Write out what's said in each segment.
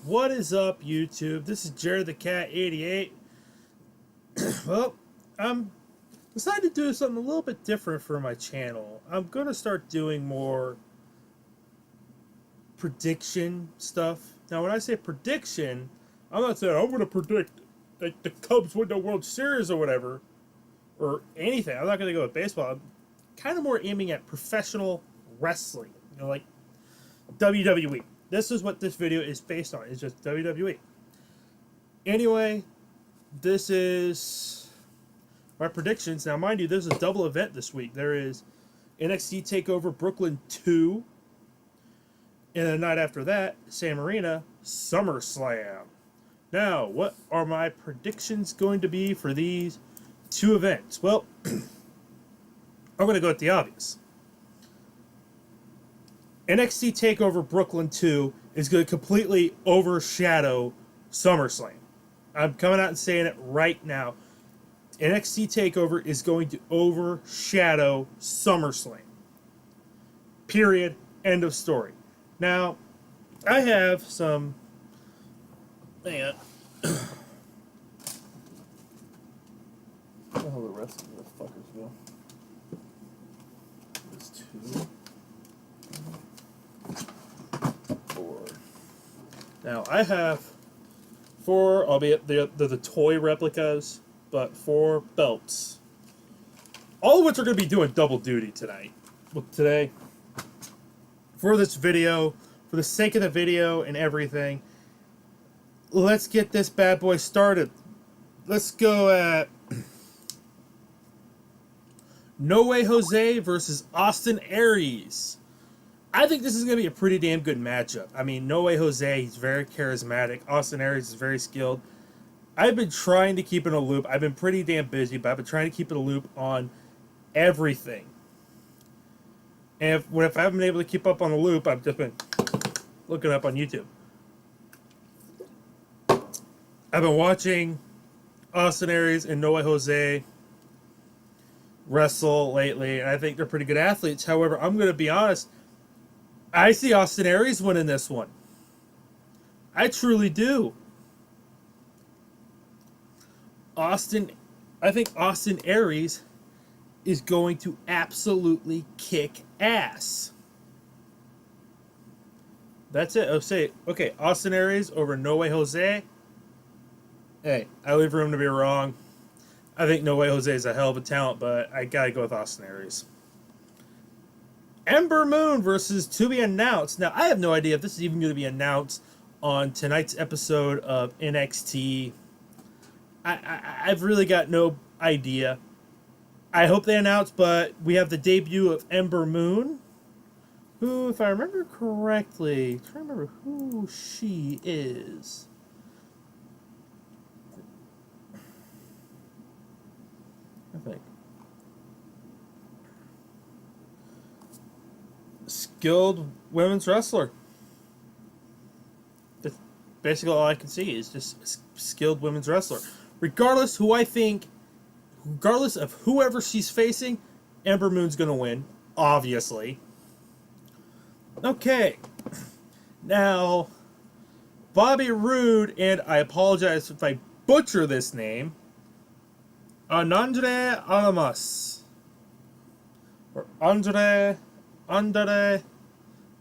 What is up, YouTube? This is Jared the Cat 88. Well, I'm decided to do something a little bit different for my channel. I'm going to start doing more prediction stuff. Now, when I say prediction, I'm not saying I'm going to predict like the Cubs win the World Series or whatever, or anything. I'm not going to go with baseball. I'm kind of more aiming at professional wrestling, like WWE. This is what this video is based on. It's just WWE. Anyway, this is my predictions. Now, mind you, there's a double event this week. There is NXT Takeover Brooklyn 2. And the night after that, San Marino, SUmmerSlam. Now, what are my predictions going to be for these two events? Well, I'm going to go with the obvious. NXT TakeOver Brooklyn 2 is going to completely overshadow SummerSlam. I'm coming out and saying it right now. NXT TakeOver is going to overshadow SummerSlam. Period. End of story. Now, I have some... Hang on. Where the hell the rest of the fuckers go? There's two. Now, I have 4, albeit they're the toy replicas, but 4 belts. All of which are going to be doing double duty tonight. Well, today, for this video, for the sake of the video and everything, let's get this bad boy started. Let's go at No Way Jose versus Austin Aries. I think this is going to be a pretty damn good matchup. I mean, No Way Jose, he's very charismatic. Austin Aries is very skilled. I've been trying to keep in a loop. I've been pretty damn busy, but I've been trying to keep in a loop on everything. And if I haven't been able to keep up on the loop, I've just been looking up on YouTube. I've been watching Austin Aries and No Way Jose wrestle lately, and I think they're pretty good athletes. However, I'm going to be honest, I see Austin Aries winning this one. I truly do. I think Austin Aries is going to absolutely kick ass. That's it. I'll say, okay, Austin Aries over No Way Jose. Hey, I leave room to be wrong. I think No Way Jose is a hell of a talent, but I gotta go with Austin Aries. Ember Moon versus to be announced. Now, I have no idea if this is even going to be announced on tonight's episode of NXT. I've really got no idea. I hope they announce, but we have the debut of Ember Moon, who, if I remember correctly, I'm trying to remember who she is. I think. Skilled women's wrestler. That's basically all I can see is just skilled women's wrestler. Regardless of whoever she's facing, Ember Moon's gonna win, obviously. Okay. Now, Bobby Roode, and I apologize if I butcher this name, Andre Almas. Or Andre...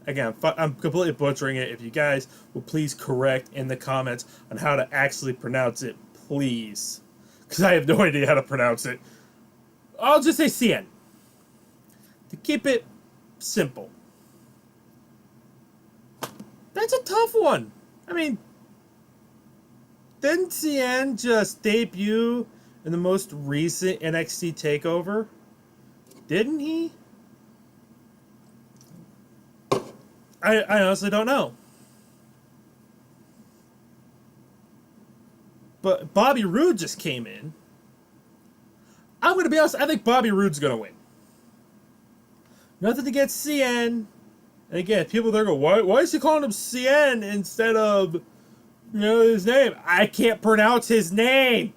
Again, I'm completely butchering it. If you guys will please correct in the comments on how to actually pronounce it, please. Because I have no idea how to pronounce it. I'll just say CN. To keep it simple. That's a tough one. I mean, didn't CN just debut in the most recent NXT TakeOver? Didn't he? I honestly don't know. But Bobby Roode just came in. I'm going to be honest, I think Bobby Roode's going to win. Nothing against CN. And again, people there go, why is he calling him CN instead of, his name? I can't pronounce his name.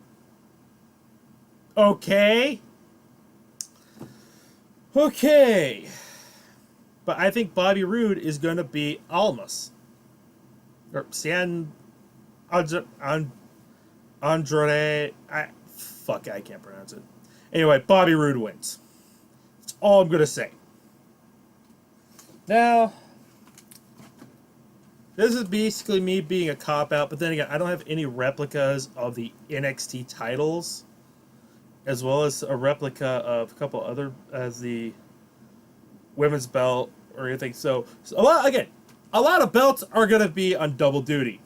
Okay. Okay. But I think Bobby Roode is going to beat Almas. or Andrade. I can't pronounce it. Anyway, Bobby Roode wins. That's all I'm gonna say. Now, this is basically me being a cop-out, but then again, I don't have any replicas of the NXT titles, as well as a replica of a couple other, as the women's belt or anything. So a lot of belts are going to be on double duty.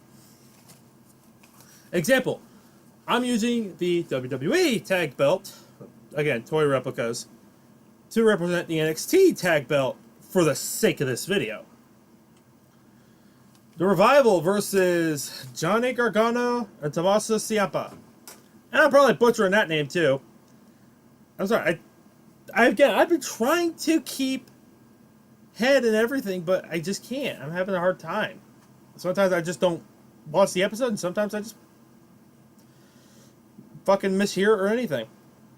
Example, I'm using the WWE tag belt, again, toy replicas, to represent the NXT tag belt for the sake of this video. The Revival versus Johnny Gargano and Tommaso Ciampa. And I'm probably butchering that name too. I'm sorry. I've been trying to keep head and everything, but I just can't. I'm having a hard time. Sometimes I just don't watch the episode, and sometimes I just fucking mishear or anything.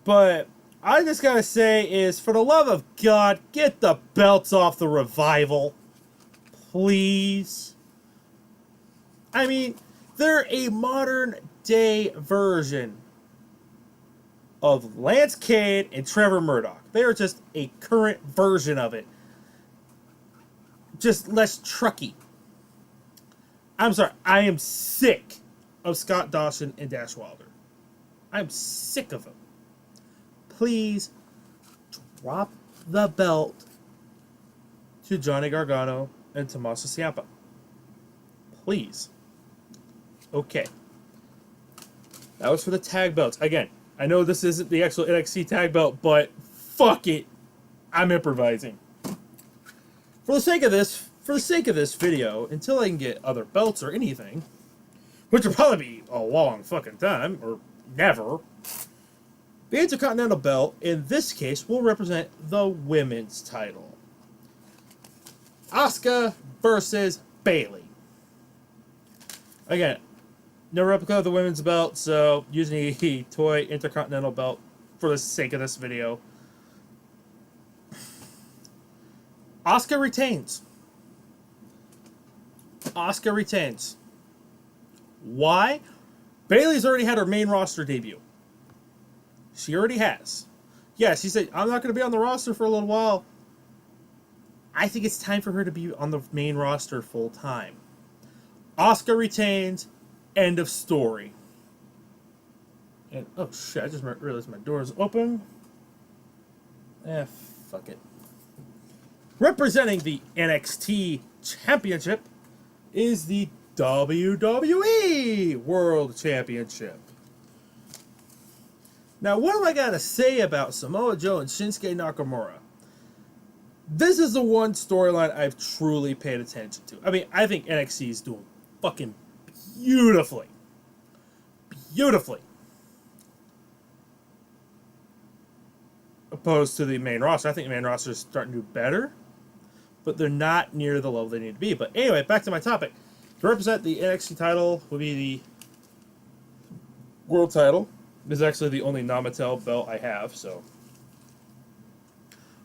But I just gotta say is, for the love of God, get the belts off the Revival. Please. I mean, they're a modern day version of Lance Cade and Trevor Murdoch. They are just a current version of it. Just less trucky. I'm sorry, I am sick of Scott Dawson and Dash Wilder. I'm sick of them. Please drop the belt to Johnny Gargano and Tommaso Ciampa. Please. Okay. That was for the tag belts. Again, I know this isn't the actual NXT tag belt, but fuck it. I'm improvising. For the sake of this video, until I can get other belts or anything, which will probably be a long fucking time, or never, the Intercontinental belt, in this case, will represent the women's title. Asuka versus Bayley. Again, no replica of the women's belt, so using a toy Intercontinental belt for the sake of this video. Asuka retains. Asuka retains. Why? Bayley's already had her main roster debut. She already has. Yes, she said, I'm not going to be on the roster for a little while. I think it's time for her to be on the main roster full time. Asuka retains. End of story. And, oh shit, I just realized my door is open. Fuck it. Representing the NXT Championship is the WWE World Championship. Now, what do I gotta say about Samoa Joe and Shinsuke Nakamura? This is the one storyline I've truly paid attention to. I mean, I think NXT is doing fucking beautifully. Beautifully. Opposed to the main roster. I think the main roster is starting to do better, but they're not near the level they need to be. But anyway, back to my topic. To represent the NXT title will be the world title. This is actually the only Namatel belt I have, so.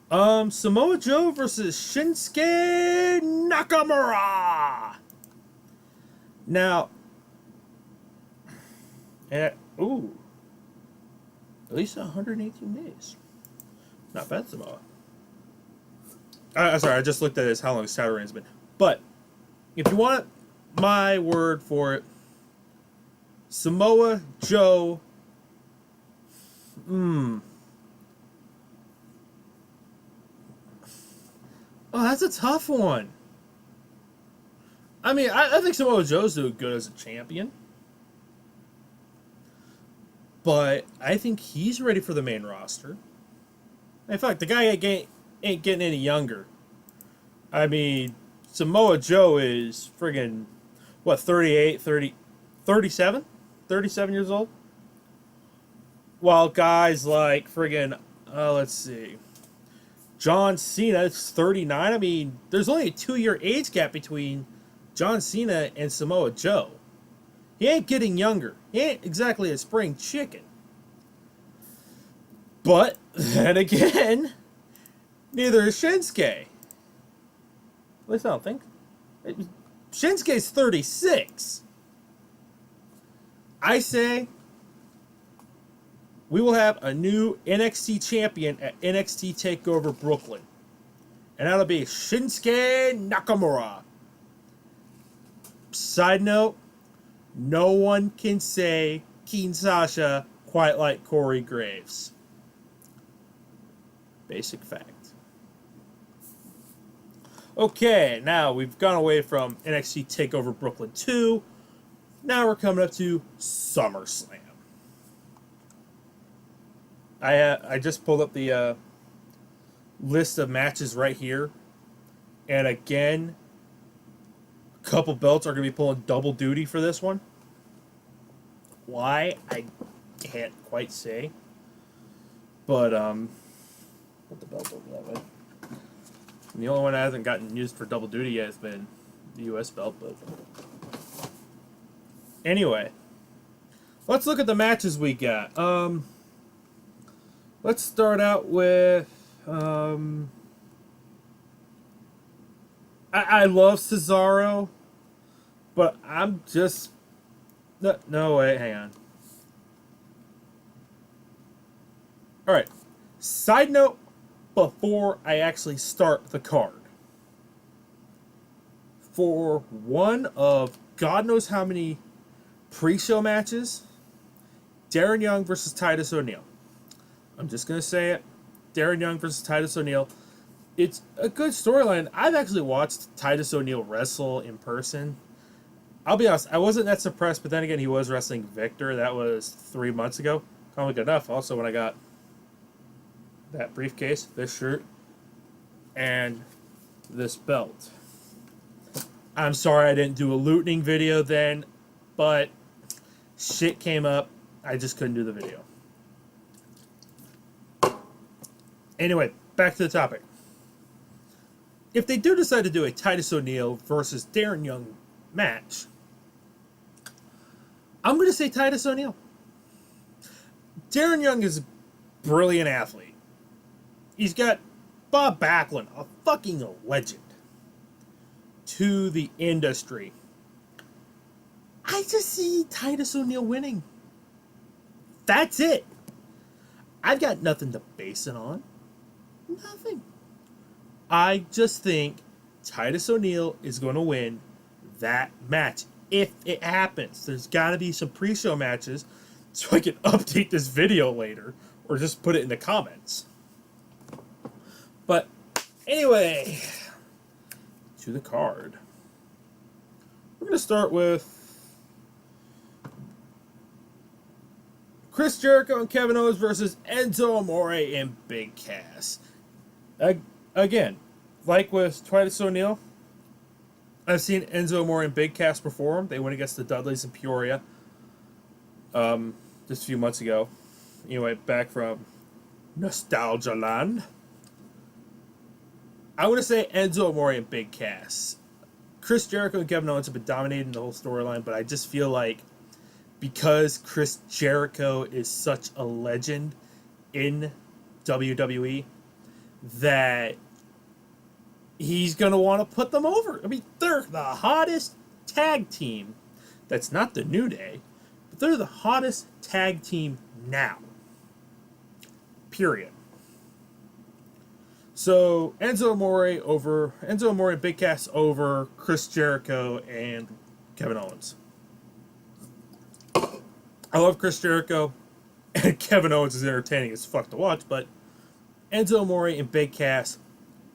Samoa Joe versus Shinsuke Nakamura. Now, at least 118 days. Not bad, Samoa. Sorry, I just looked at it as how long his title reign's been. But, if you want my word for it, Samoa Joe. Oh, that's a tough one. I mean, I think Samoa Joe's doing good as a champion. But I think he's ready for the main roster. In fact, the guy ain't getting any younger. I mean, Samoa Joe is friggin', 37? 37 years old? While guys like friggin', let's see, John Cena is 39. I mean, there's only a 2-year age gap between John Cena and Samoa Joe. He ain't getting younger. He ain't exactly a spring chicken. But, then again, neither is Shinsuke. At least I don't think. Shinsuke's 36. I say we will have a new NXT champion at NXT Takeover Brooklyn. And that'll be Shinsuke Nakamura. Side note, no one can say King Sasha quite like Corey Graves. Basic fact. Okay, now we've gone away from NXT TakeOver Brooklyn 2. Now we're coming up to SummerSlam. I just pulled up the list of matches right here. And again, a couple belts are going to be pulling double duty for this one. Why? I can't quite say. But, put the belt over that way. And the only one that hasn't gotten used for double duty yet has been the US belt, but anyway, let's look at the matches we got. Let's start out with I love Cesaro, but I'm just no wait, hang on. All right. Side note, before I actually start the card, for one of God knows how many pre-show matches, Darren Young versus Titus O'Neil. I'm just going to say it. Darren Young versus Titus O'Neil. It's a good storyline. I've actually watched Titus O'Neil wrestle in person. I'll be honest, I wasn't that suppressed, but then again, he was wrestling Victor. That was 3 months ago. Comic enough. Also, when I got that briefcase, this shirt, and this belt. I'm sorry I didn't do a looting video then, but shit came up. I just couldn't do the video. Anyway, back to the topic. If they do decide to do a Titus O'Neil versus Darren Young match, I'm going to say Titus O'Neil. Darren Young is a brilliant athlete. He's got Bob Backlund, a fucking legend to the industry. I just see Titus O'Neil winning. That's it. I've got nothing to base it on. Nothing. I just think Titus O'Neil is going to win that match. If it happens, there's got to be some pre-show matches so I can update this video later or just put it in the comments. But anyway, to the card. We're going to start with Chris Jericho and Kevin Owens versus Enzo Amore and Big Cass. Again, like with Titus O'Neil, I've seen Enzo Amore and Big Cass perform. They went against the Dudleys in Peoria just a few months ago. Anyway, back from Nostalgia Land. I want to say Enzo Amore and Big Cass. Chris Jericho and Kevin Owens have been dominating the whole storyline, but I just feel like because Chris Jericho is such a legend in WWE that he's going to want to put them over. I mean, they're the hottest tag team. That's not the New Day, but they're the hottest tag team now. Period. So Enzo Amore and Big Cass over Chris Jericho and Kevin Owens. I love Chris Jericho, and Kevin Owens is entertaining as fuck to watch, but Enzo Amore and Big Cass,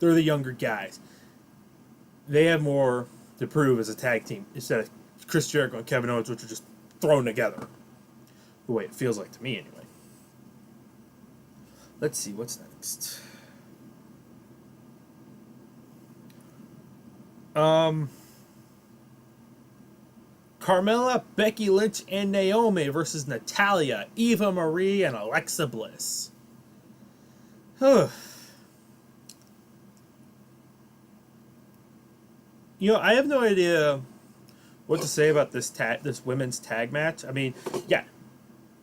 they're the younger guys. They have more to prove as a tag team instead of Chris Jericho and Kevin Owens, which are just thrown together. The way it feels like to me, anyway. Let's see, what's next? Carmella, Becky Lynch, and Naomi versus Natalya, Eva Marie, and Alexa Bliss. You know, I have no idea what to say about this women's tag match. I mean, yeah,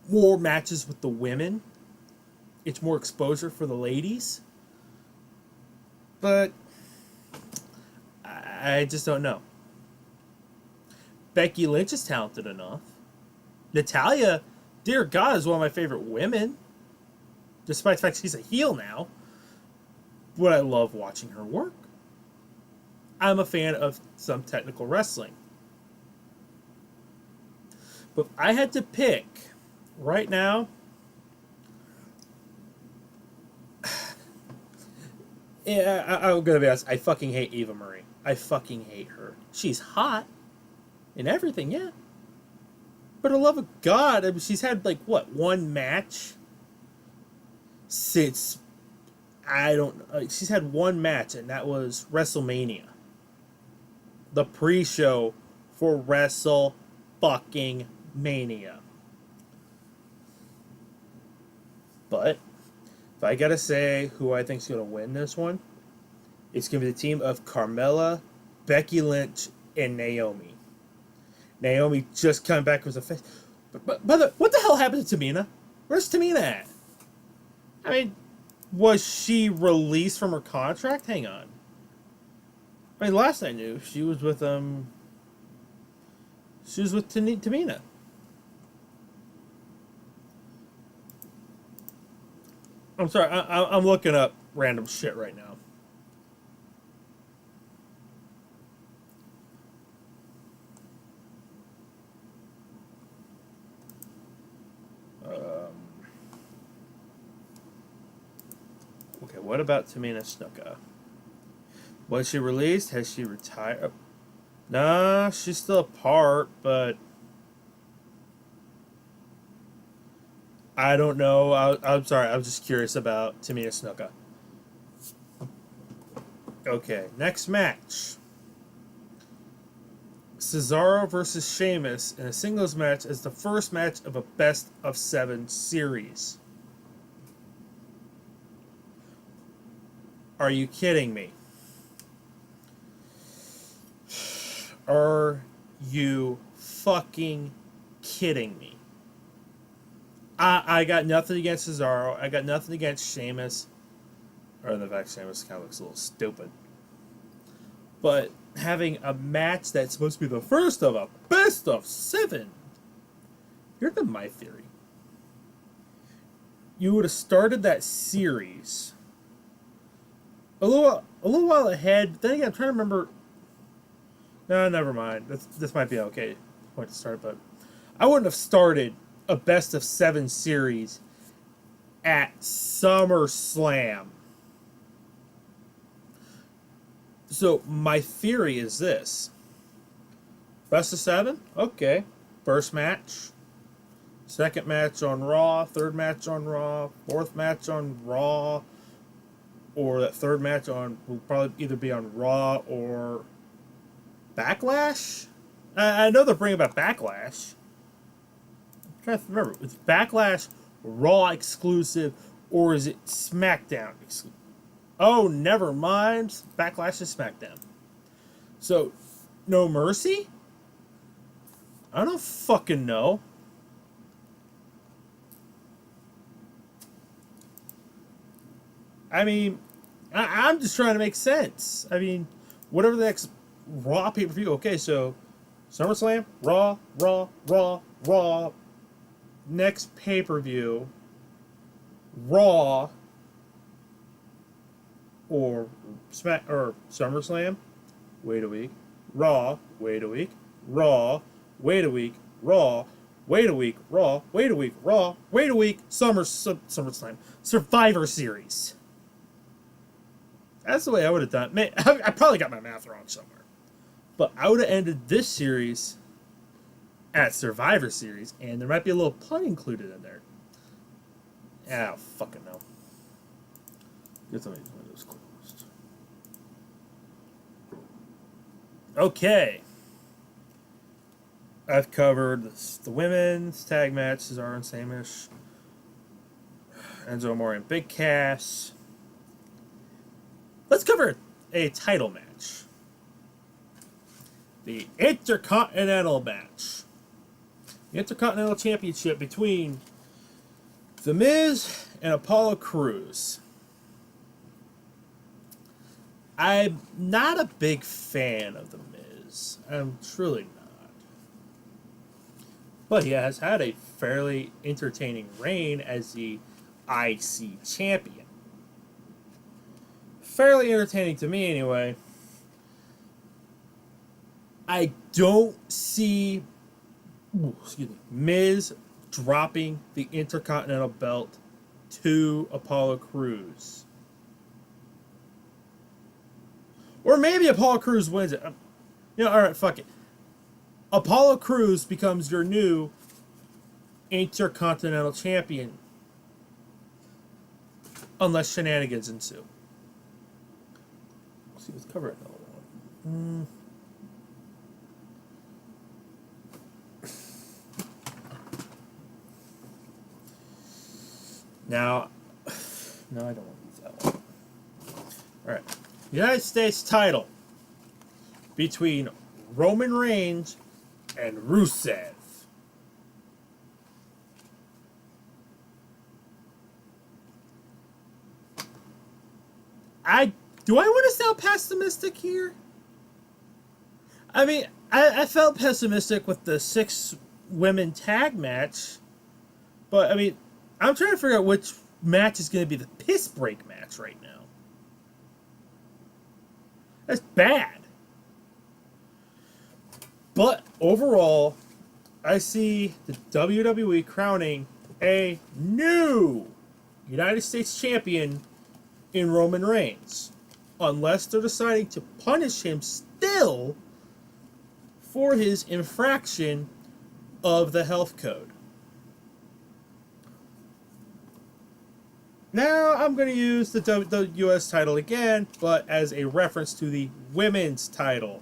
more matches with the women. It's more exposure for the ladies. But I just don't know. Becky Lynch is talented enough. Natalya, dear God, is one of my favorite women. Despite the fact she's a heel now. But I love watching her work. I'm a fan of some technical wrestling. But if I had to pick right now, yeah, I'm gonna be honest. I fucking hate Eva Marie. I fucking hate her. She's hot and everything, yeah. But for the love of God, I mean, she's had like what, one match since she's had one match, and that was WrestleMania, the pre-show for Wrestle fucking Mania. But if I gotta say who I think's gonna win this one, it's gonna be the team of Carmella, Becky Lynch, and Naomi. Naomi just coming back as a face. But what the hell happened to Tamina? Where's Tamina at? I mean, was she released from her contract? Hang on. I mean, last I knew, she was with Tamina. I'm sorry, I'm looking up random shit right now. Okay, what about Tamina Snuka? Was she released? Has she retired? Nah, she's still a part, but I don't know. I'm sorry, I was just curious about Tamina Snuka. Okay, next match. Cesaro versus Sheamus in a singles match as the first match of a best of 7 series. Are you kidding me? Are you fucking kidding me? I got nothing against Cesaro. I got nothing against Sheamus. Or the fact Sheamus kind of looks a little stupid. But having a match that's supposed to be the first of a best of 7. Here's my theory. You would have started that series a little while ahead. Then again, I'm trying to remember. No, never mind. This might be an okay point to start, but I wouldn't have started a best of 7 series at SUmmerSlam. So my theory is this. Best of 7? Okay. First match. Second match on Raw. Third match on Raw. Fourth match on Raw. Or that third match will probably either be on Raw or Backlash? I know they're bringing back Backlash. I'm trying to remember. Is Backlash Raw exclusive or is it SmackDown exclusive? Oh, never mind. Backlash is SmackDown. So, No Mercy? I don't fucking know. I mean, I'm just trying to make sense. I mean, whatever the next Raw pay-per-view. Okay, so SummerSlam, Raw. Next pay-per-view, Raw or SummerSlam. Wait a week. Raw. Wait a week. Raw. Wait a week. Raw. Wait a week. Raw. Wait a week. Raw. Wait a week. SummerSlam. Survivor Series. That's the way I would have done it. I probably got my math wrong somewhere. But I would have ended this series at Survivor Series, and there might be a little pun included in there. I don't fucking know. Get some of these windows closed. Okay. I've covered the women's tag match, Cesaro and Sheamus, Enzo Amore and Big Cass. Let's cover a title match. The Intercontinental match. The Intercontinental Championship between The Miz and Apollo Crews. I'm not a big fan of The Miz. I'm truly not. but he has had a fairly entertaining reign as the IC champion. Fairly entertaining to me, anyway. I don't see Miz dropping the Intercontinental belt to Apollo Crews. Or maybe Apollo Crews wins it. Alright, fuck it. Apollo Crews becomes your new Intercontinental Champion. Unless shenanigans ensue. Let's cover it another one. Now, no, I don't want to use that one. Alright. United States title between Roman Reigns and Rusev. Do I want to sound pessimistic here? I mean, I felt pessimistic with the 6-women tag match, but I mean, I'm trying to figure out which match is going to be the piss break match right now. That's bad. But overall, I see the WWE crowning a new United States champion in Roman Reigns. Unless they're deciding to punish him still for his infraction of the health code. Now I'm going to use the U.S. title again, but as a reference to the women's title.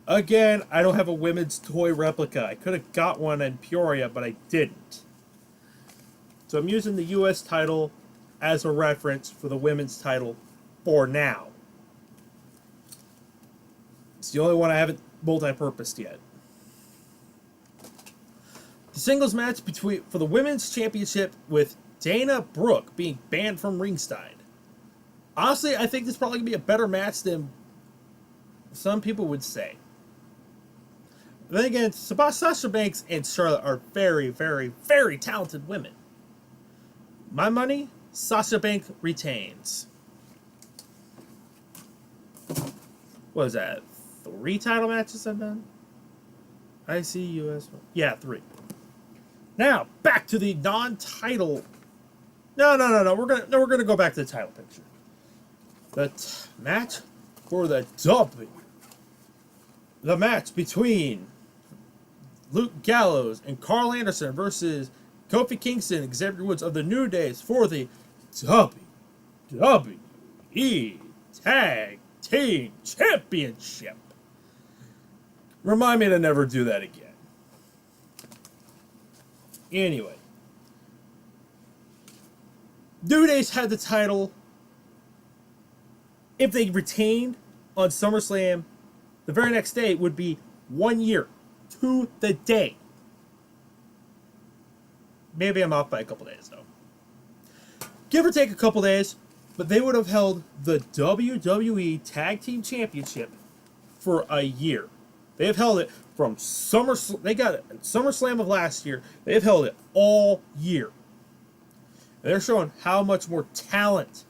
Again, I don't have a women's toy replica. I could have got one in Peoria, but I didn't. So I'm using the U.S. title as a reference for the women's title for now. It's the only one I haven't multi-purposed yet. The singles match for the women's championship with Dana Brooke being banned from ringside. Honestly, I think this is probably going to be a better match than some people would say. Then again, Sasha Banks and Charlotte are very, very, very talented women. My money, Sasha Banks retains. What is that? 3 title matches I've done? IC, US. Yeah, 3. Now, back to the non-title. No. We're gonna go back to the title picture. The match for the W. The match between Luke Gallows and Carl Anderson versus Kofi Kingston and Xavier Woods of the New Days for the WWE Tag Team Championship. Remind me to never do that again. Anyway. New Days had the title. If they retained on SummerSlam, the very next day would be 1 year to the day. Maybe I'm off by a couple days, though. Give or take a couple days, but they would have held the WWE Tag Team Championship for a year. They have held it from SummerSlam. They got it at SummerSlam of last year. They have held it all year. And they're showing how much more talent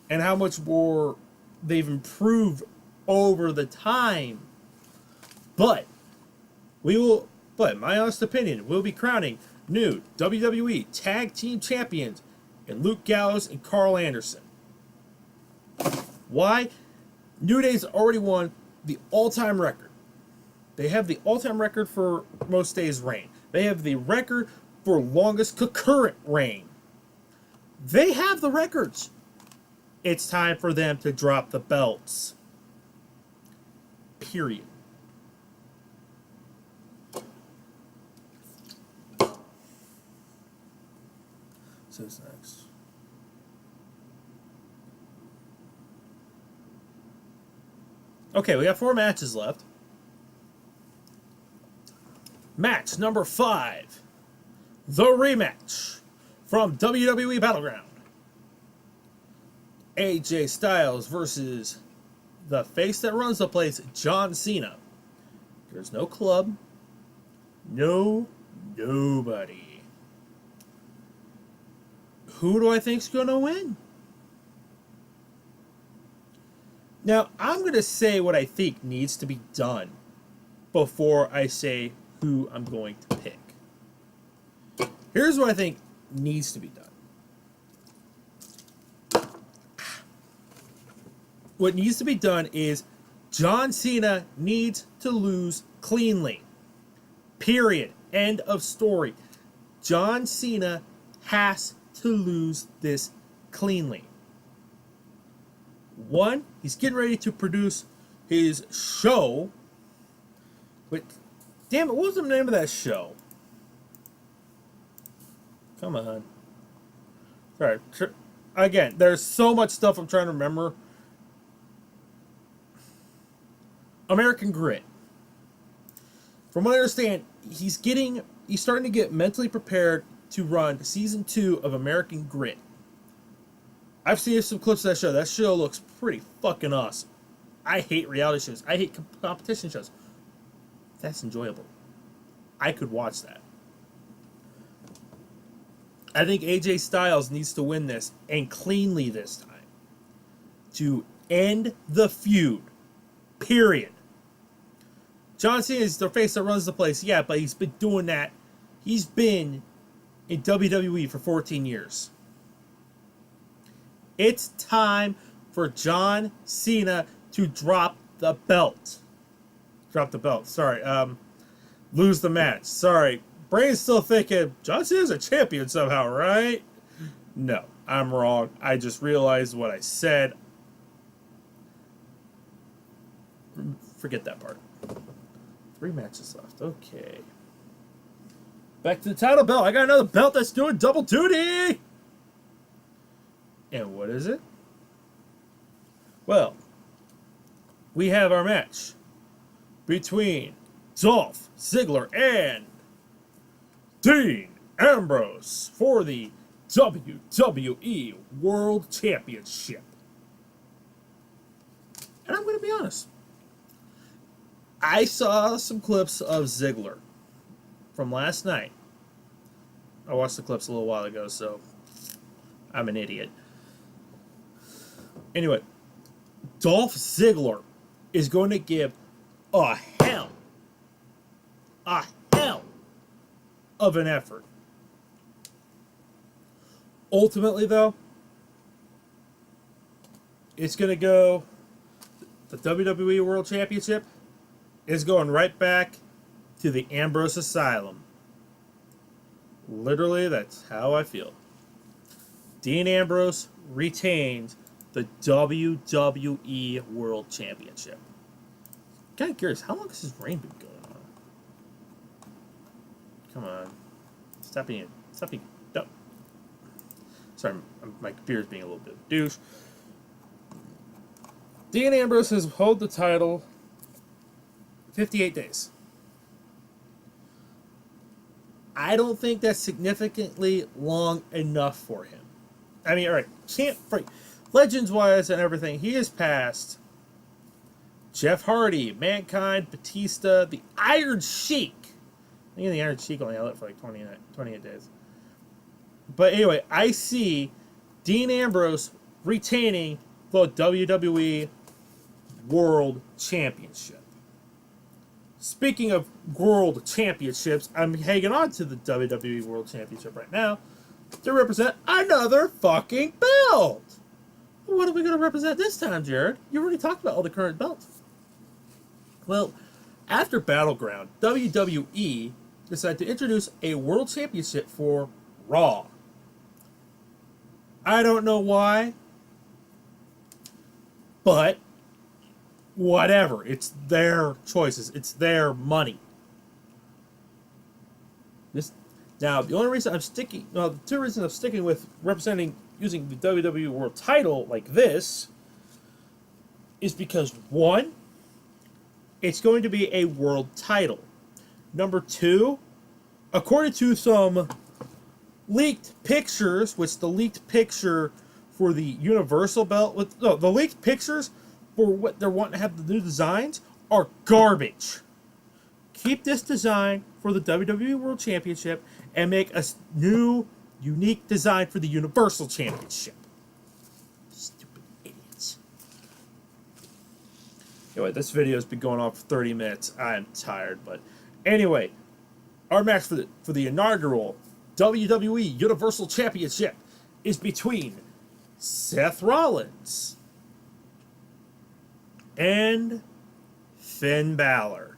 and how much more they've improved over the time. But my honest opinion, we'll be crowning new WWE Tag Team Champions in Luke Gallows and Carl Anderson. Why? New Day's already won the all-time record. They have the all-time record for most days' reign. They have the record for longest concurrent reign. They have the records. It's time for them to drop the belts. Period. So what's next? Okay, we got 4 matches left. Match number 5. The rematch from WWE Battleground. AJ Styles versus the face that runs the place, John Cena. There's no club. No Nobody. Who do I think's going to win? Now, I'm going to say what I think needs to be done before I say who I'm going to pick. Here's what I think needs to be done. What needs to be done is John Cena needs to lose cleanly. Period. End of story. John Cena has to lose this cleanly. One, he's getting ready to produce his show. Wait, damn it, what was the name of that show? Come on. Sorry. Again, there's so much stuff I'm trying to remember. American Grit. From what I understand, he's starting to get mentally prepared to run season 2 of American Grit. I've seen some clips of that show. That show looks pretty fucking awesome. I hate reality shows. I hate competition shows. That's enjoyable. I could watch that. I think AJ Styles needs to win this, and cleanly this time, to end the feud. Period. John Cena is the face that runs the place, yeah, but he's been doing that. He's been in WWE for 14 years. It's time for John Cena to drop the belt. Drop the belt, sorry. Lose the match, sorry. Brain's still thinking, John Cena's a champion somehow, right? No, I'm wrong. I just realized what I said. Forget that part. 3 matches left. Okay. Back to the title belt. I got another belt that's doing double duty. And what is it? Well, we have our match between Dolph Ziggler and Dean Ambrose for the WWE World Championship. And I'm going to be honest. I saw some clips of Ziggler from last night. I watched the clips a little while ago, so I'm an idiot. Anyway, Dolph Ziggler is going to give a hell of an effort. Ultimately, though, it's going to go, the WWE World Championship is going right back to the Ambrose Asylum. Literally, that's how I feel. Dean Ambrose retains the WWE World Championship. Kind of curious, how long has his reign been going on? Come on. Stop being no. Sorry, my computer's being a little bit of a douche. Dean Ambrose has held the title 58 days. I don't think that's significantly long enough for him. I mean, alright, Legends-wise and everything, he has passed Jeff Hardy, Mankind, Batista, the Iron Sheik. I think the Iron Sheik only held it for like 28 days. But anyway, I see Dean Ambrose retaining the WWE World Championship. Speaking of World Championships, I'm hanging on to the WWE World Championship right now to represent another fucking belt. What are we going to represent this time, Jared? You already talked about all the current belts. Well, after Battleground, WWE decided to introduce a World Championship for Raw. I don't know why, but whatever. It's their choices. It's their money. Now, the only reason I'm sticking... Well, the 2 reasons I'm sticking with using the WWE World title like this is because, 1, it's going to be a world title. Number 2, according to some leaked pictures, which the leaked picture for the Universal belt... the leaked pictures for what they're wanting to have the new designs are garbage. keep this design for the WWE World Championship and make a new, unique design for the Universal Championship. Stupid idiots. Anyway, this video has been going on for 30 minutes. I'm tired, but anyway, our match for the inaugural WWE Universal Championship is between Seth Rollins and Finn Balor.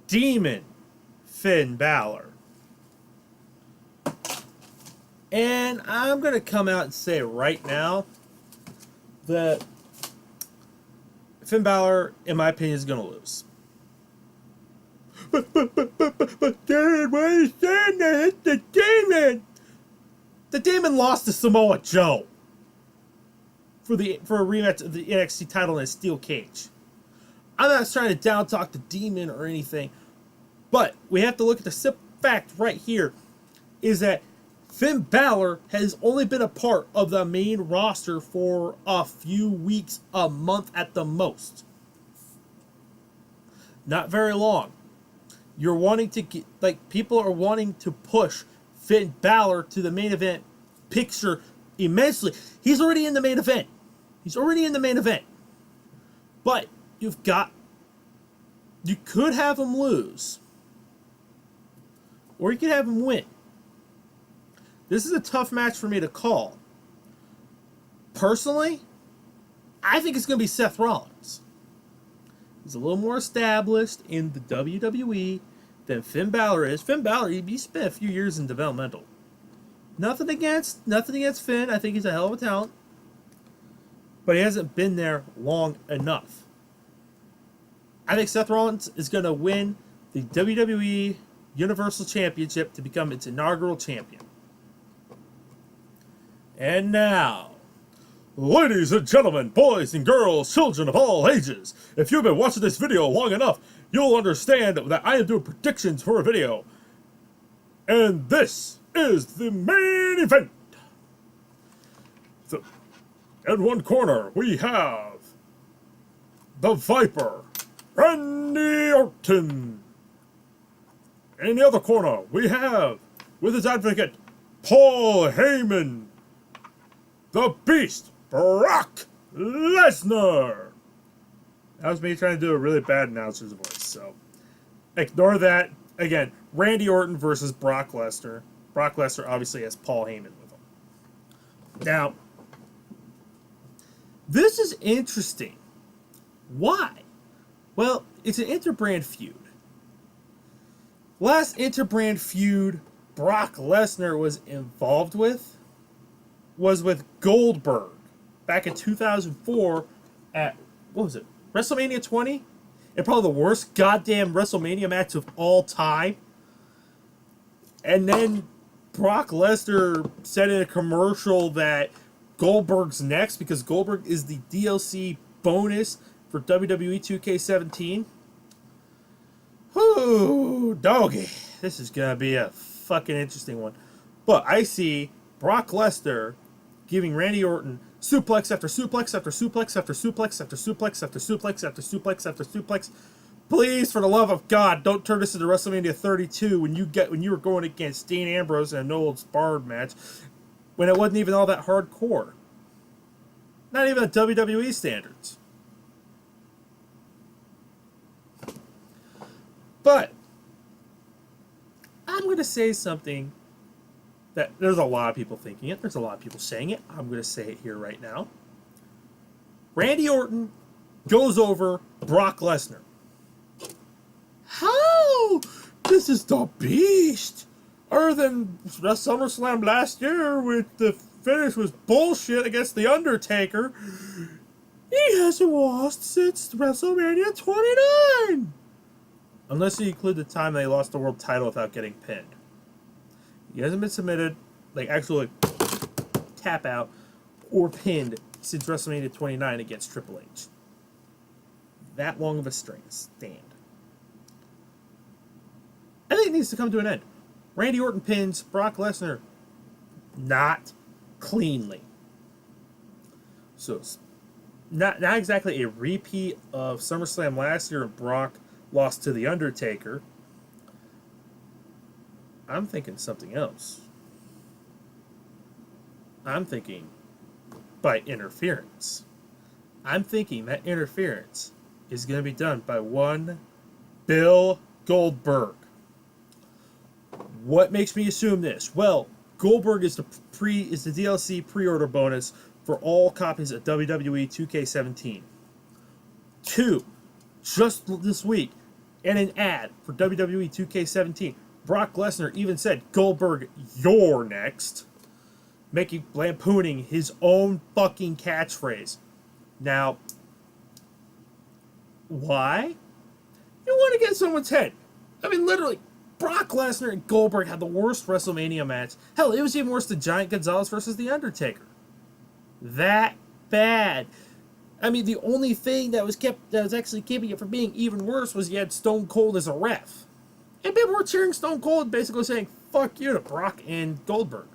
Demon Finn Balor. And I'm going to come out and say right now that Finn Balor, in my opinion, is going to lose. But Dad, why are you saying that? It's the Demon! The Demon lost to Samoa Joe for a rematch of the NXT title in a steel cage. I'm not trying to down talk the Demon or anything, but we have to look at the simple fact right here is that Finn Balor has only been a part of the main roster for a few weeks, a month at the most. Not very long. You're wanting to get, people are wanting to push Finn Balor to the main event picture immensely. He's already in the main event. But you could have him lose. Or you could have him win. This is a tough match for me to call. Personally, I think it's going to be Seth Rollins. He's a little more established in the WWE than Finn Balor is. Finn Balor, he spent a few years in developmental. Nothing against Finn. I think he's a hell of a talent. But he hasn't been there long enough. I think Seth Rollins is going to win the WWE Universal Championship to become its inaugural champion. And now, ladies and gentlemen, boys and girls, children of all ages, if you've been watching this video long enough, you'll understand that I am doing predictions for a video. And this is the main event. So, in one corner, we have the Viper, Randy Orton. In the other corner, we have, with his advocate, Paul Heyman, the Beast, Brock Lesnar. That was me trying to do a really bad announcer's voice, so ignore that. Again, Randy Orton versus Brock Lesnar. Brock Lesnar obviously has Paul Heyman with him. Now, this is interesting. Why? Well, it's an interbrand feud. Last interbrand feud Brock Lesnar was involved with was with Goldberg back in 2004 at, what was it, WrestleMania 20? And probably the worst goddamn WrestleMania match of all time. And then Brock Lesnar said in a commercial that Goldberg's next because Goldberg is the DLC bonus for WWE 2K17. Whoo, doggy. This is going to be a fucking interesting one. But I see Brock Lesnar giving Randy Orton suplex after suplex after suplex after suplex after suplex after suplex after suplex after suplex. Please, for the love of God, don't turn this into WrestleMania 32 when you were going against Dean Ambrose in a no holds barred match when it wasn't even all that hardcore. Not even at WWE standards. But I'm going to say something that there's a lot of people thinking it. There's a lot of people saying it. I'm going to say it here right now. Randy Orton goes over Brock Lesnar. How? This is the Beast. Other than SummerSlam last year with the finish was bullshit against The Undertaker, he hasn't lost since WrestleMania 29. Unless you include the time they lost the world title without getting pinned. He hasn't been submitted, actually tap out, or pinned since WrestleMania 29 against Triple H. That long of a stand. I think it needs to come to an end. Randy Orton pins Brock Lesnar not cleanly. So, not exactly a repeat of SummerSlam last year of Brock lost to The Undertaker. I'm thinking something else. I'm thinking by interference. I'm thinking that interference is going to be done by one Bill Goldberg. What makes me assume this? Well, Goldberg is the DLC pre-order bonus for all copies of WWE 2K17. 2, just this week, in an ad for WWE 2K17, Brock Lesnar even said, "Goldberg, you're next," lampooning his own fucking catchphrase. Now, why? You want to get someone's head. I mean, literally, Brock Lesnar and Goldberg had the worst WrestleMania match. Hell, it was even worse than Giant Gonzalez versus The Undertaker. That bad. I mean, the only thing that was actually keeping it from being even worse was you had Stone Cold as a ref. And people were cheering Stone Cold, basically saying, "Fuck you" to Brock and Goldberg.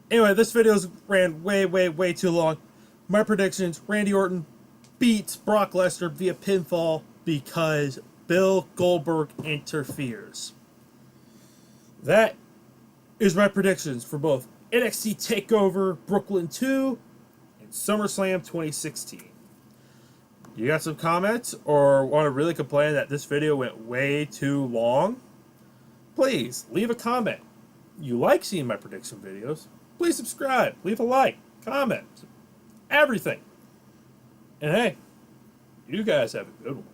Anyway, this video ran way too long. My predictions: Randy Orton beats Brock Lesnar via pinfall because Bill Goldberg interferes. That is my predictions for both NXT Takeover Brooklyn 2 and SummerSlam 2016. You got some comments or want to really complain that this video went way too long? Please leave a comment. You like seeing my prediction videos? Please subscribe, leave a like, comment, everything. And hey, you guys have a good one.